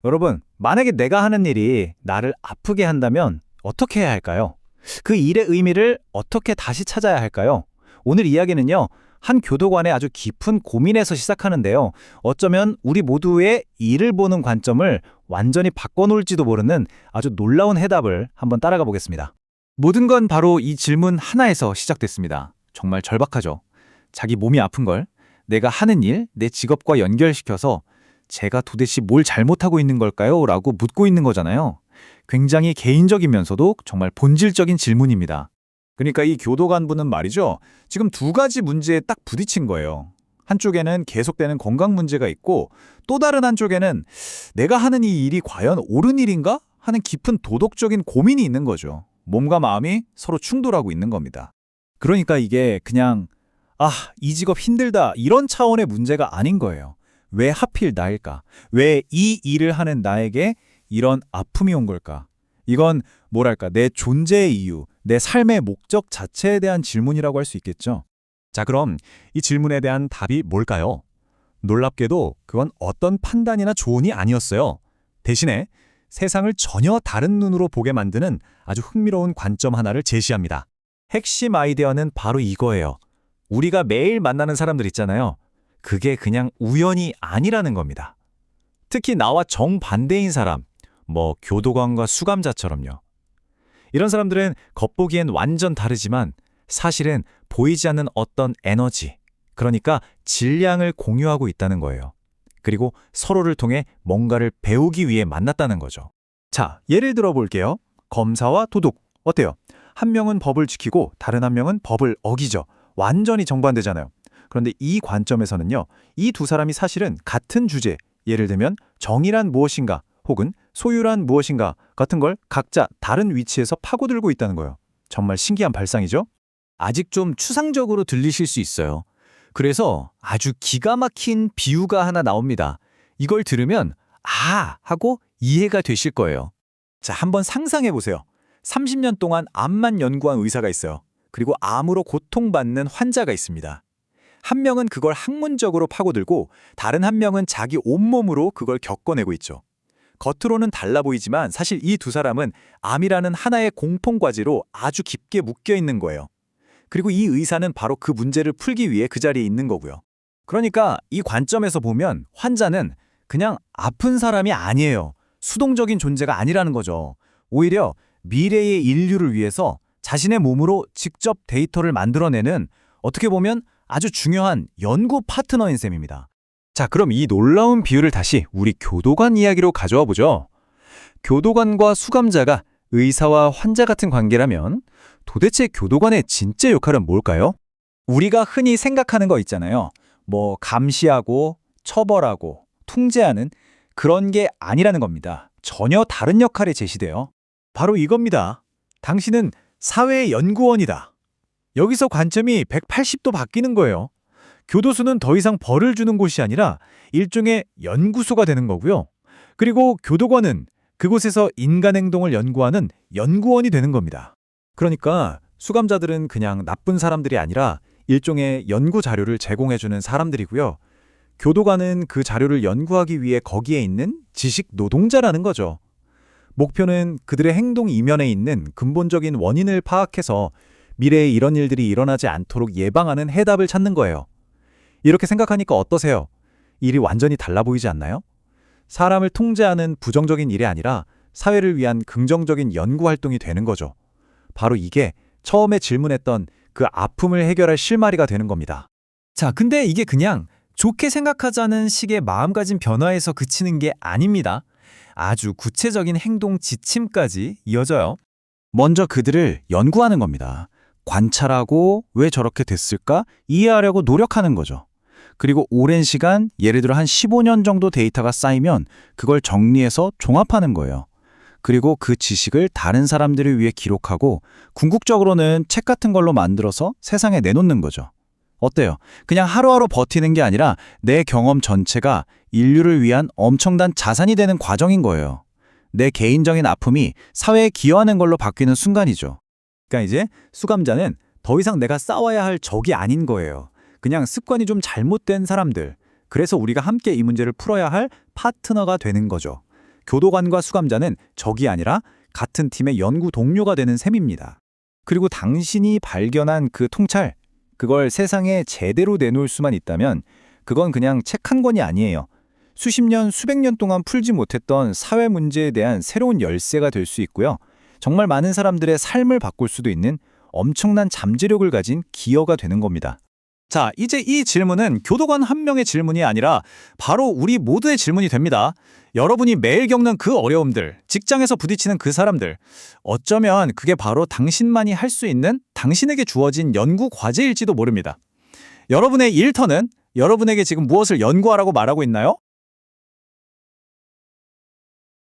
여러분, 만약에 내가 하는 일이 나를 아프게 한다면 어떻게 해야 할까요? 그 일의 의미를 어떻게 다시 찾아야 할까요? 오늘 이야기는요, 한 교도관의 아주 깊은 고민에서 시작하는데요. 어쩌면 우리 모두의 일을 보는 관점을 완전히 바꿔놓을지도 모르는 아주 놀라운 해답을 한번 따라가 보겠습니다. 모든 건 바로 이 질문 하나에서 시작됐습니다. 정말 절박하죠. 자기 몸이 아픈 걸 내가 하는 일, 내 직업과 연결시켜서 제가 도대체 뭘 잘못하고 있는 걸까요? 라고 묻고 있는 거잖아요. 굉장히 개인적이면서도 정말 본질적인 질문입니다. 그러니까 이 교도관분은 말이죠. 지금 두 가지 문제에 딱 부딪힌 거예요. 한쪽에는 계속되는 건강 문제가 있고 또 다른 한쪽에는 내가 하는 이 일이 과연 옳은 일인가? 하는 깊은 도덕적인 고민이 있는 거죠. 몸과 마음이 서로 충돌하고 있는 겁니다. 그러니까 이게 그냥 이 직업 힘들다 이런 차원의 문제가 아닌 거예요. 왜 하필 나일까? 왜 이 일을 하는 나에게 이런 아픔이 온 걸까? 이건 뭐랄까, 내 존재의 이유, 내 삶의 목적 자체에 대한 질문이라고 할 수 있겠죠. 자, 그럼 이 질문에 대한 답이 뭘까요? 놀랍게도 그건 어떤 판단이나 조언이 아니었어요. 대신에 세상을 전혀 다른 눈으로 보게 만드는 아주 흥미로운 관점 하나를 제시합니다. 핵심 아이디어는 바로 이거예요. 우리가 매일 만나는 사람들 있잖아요. 그게 그냥 우연이 아니라는 겁니다. 특히 나와 정반대인 사람, 교도관과 수감자처럼요. 이런 사람들은 겉보기엔 완전 다르지만 사실은 보이지 않는 어떤 에너지, 그러니까 질량을 공유하고 있다는 거예요. 그리고 서로를 통해 뭔가를 배우기 위해 만났다는 거죠. 자, 예를 들어 볼게요. 검사와 도둑, 어때요? 한 명은 법을 지키고 다른 한 명은 법을 어기죠. 완전히 정반대잖아요. 그런데 이 관점에서는요, 이 두 사람이 사실은 같은 주제, 예를 들면 정의란 무엇인가 혹은 소유란 무엇인가 같은 걸 각자 다른 위치에서 파고들고 있다는 거예요. 정말 신기한 발상이죠? 아직 좀 추상적으로 들리실 수 있어요. 그래서 아주 기가 막힌 비유가 하나 나옵니다. 이걸 들으면 하고 이해가 되실 거예요. 자, 한번 상상해 보세요. 30년 동안 암만 연구한 의사가 있어요. 그리고 암으로 고통받는 환자가 있습니다. 한 명은 그걸 학문적으로 파고들고 다른 한 명은 자기 온몸으로 그걸 겪어내고 있죠. 겉으로는 달라 보이지만 사실 이 두 사람은 암이라는 하나의 공통과제로 아주 깊게 묶여 있는 거예요. 그리고 이 의사는 바로 그 문제를 풀기 위해 그 자리에 있는 거고요. 그러니까 이 관점에서 보면 환자는 그냥 아픈 사람이 아니에요. 수동적인 존재가 아니라는 거죠. 오히려 미래의 인류를 위해서 자신의 몸으로 직접 데이터를 만들어내는, 어떻게 보면 아주 중요한 연구 파트너인 셈입니다. 자, 그럼 이 놀라운 비유를 다시 우리 교도관 이야기로 가져와 보죠. 교도관과 수감자가 의사와 환자 같은 관계라면 도대체 교도관의 진짜 역할은 뭘까요? 우리가 흔히 생각하는 거 있잖아요. 감시하고 처벌하고 통제하는 그런 게 아니라는 겁니다. 전혀 다른 역할이 제시돼요. 바로 이겁니다. 당신은 사회의 연구원이다. 여기서 관점이 180도 바뀌는 거예요. 교도소는 더 이상 벌을 주는 곳이 아니라 일종의 연구소가 되는 거고요. 그리고 교도관은 그곳에서 인간 행동을 연구하는 연구원이 되는 겁니다. 그러니까 수감자들은 그냥 나쁜 사람들이 아니라 일종의 연구 자료를 제공해주는 사람들이고요. 교도관은 그 자료를 연구하기 위해 거기에 있는 지식 노동자라는 거죠. 목표는 그들의 행동 이면에 있는 근본적인 원인을 파악해서 미래에 이런 일들이 일어나지 않도록 예방하는 해답을 찾는 거예요. 이렇게 생각하니까 어떠세요? 일이 완전히 달라 보이지 않나요? 사람을 통제하는 부정적인 일이 아니라 사회를 위한 긍정적인 연구 활동이 되는 거죠. 바로 이게 처음에 질문했던 그 아픔을 해결할 실마리가 되는 겁니다. 자, 근데 이게 그냥 좋게 생각하자는 식의 마음가짐 변화에서 그치는 게 아닙니다. 아주 구체적인 행동 지침까지 이어져요. 먼저 그들을 연구하는 겁니다. 관찰하고 왜 저렇게 됐을까 이해하려고 노력하는 거죠. 그리고 오랜 시간, 예를 들어 한 15년 정도 데이터가 쌓이면 그걸 정리해서 종합하는 거예요. 그리고 그 지식을 다른 사람들을 위해 기록하고 궁극적으로는 책 같은 걸로 만들어서 세상에 내놓는 거죠. 어때요? 그냥 하루하루 버티는 게 아니라 내 경험 전체가 인류를 위한 엄청난 자산이 되는 과정인 거예요. 내 개인적인 아픔이 사회에 기여하는 걸로 바뀌는 순간이죠. 그러니까 이제 수감자는 더 이상 내가 싸워야 할 적이 아닌 거예요. 그냥 습관이 좀 잘못된 사람들. 그래서 우리가 함께 이 문제를 풀어야 할 파트너가 되는 거죠. 교도관과 수감자는 적이 아니라 같은 팀의 연구 동료가 되는 셈입니다. 그리고 당신이 발견한 그 통찰, 그걸 세상에 제대로 내놓을 수만 있다면 그건 그냥 책 한 권이 아니에요. 수십 년, 수백 년 동안 풀지 못했던 사회 문제에 대한 새로운 열쇠가 될 수 있고요. 정말 많은 사람들의 삶을 바꿀 수도 있는 엄청난 잠재력을 가진 기여가 되는 겁니다. 자, 이제 이 질문은 교도관 한 명의 질문이 아니라 바로 우리 모두의 질문이 됩니다. 여러분이 매일 겪는 그 어려움들, 직장에서 부딪히는 그 사람들, 어쩌면 그게 바로 당신만이 할 수 있는 당신에게 주어진 연구 과제일지도 모릅니다. 여러분의 일터는 여러분에게 지금 무엇을 연구하라고 말하고 있나요?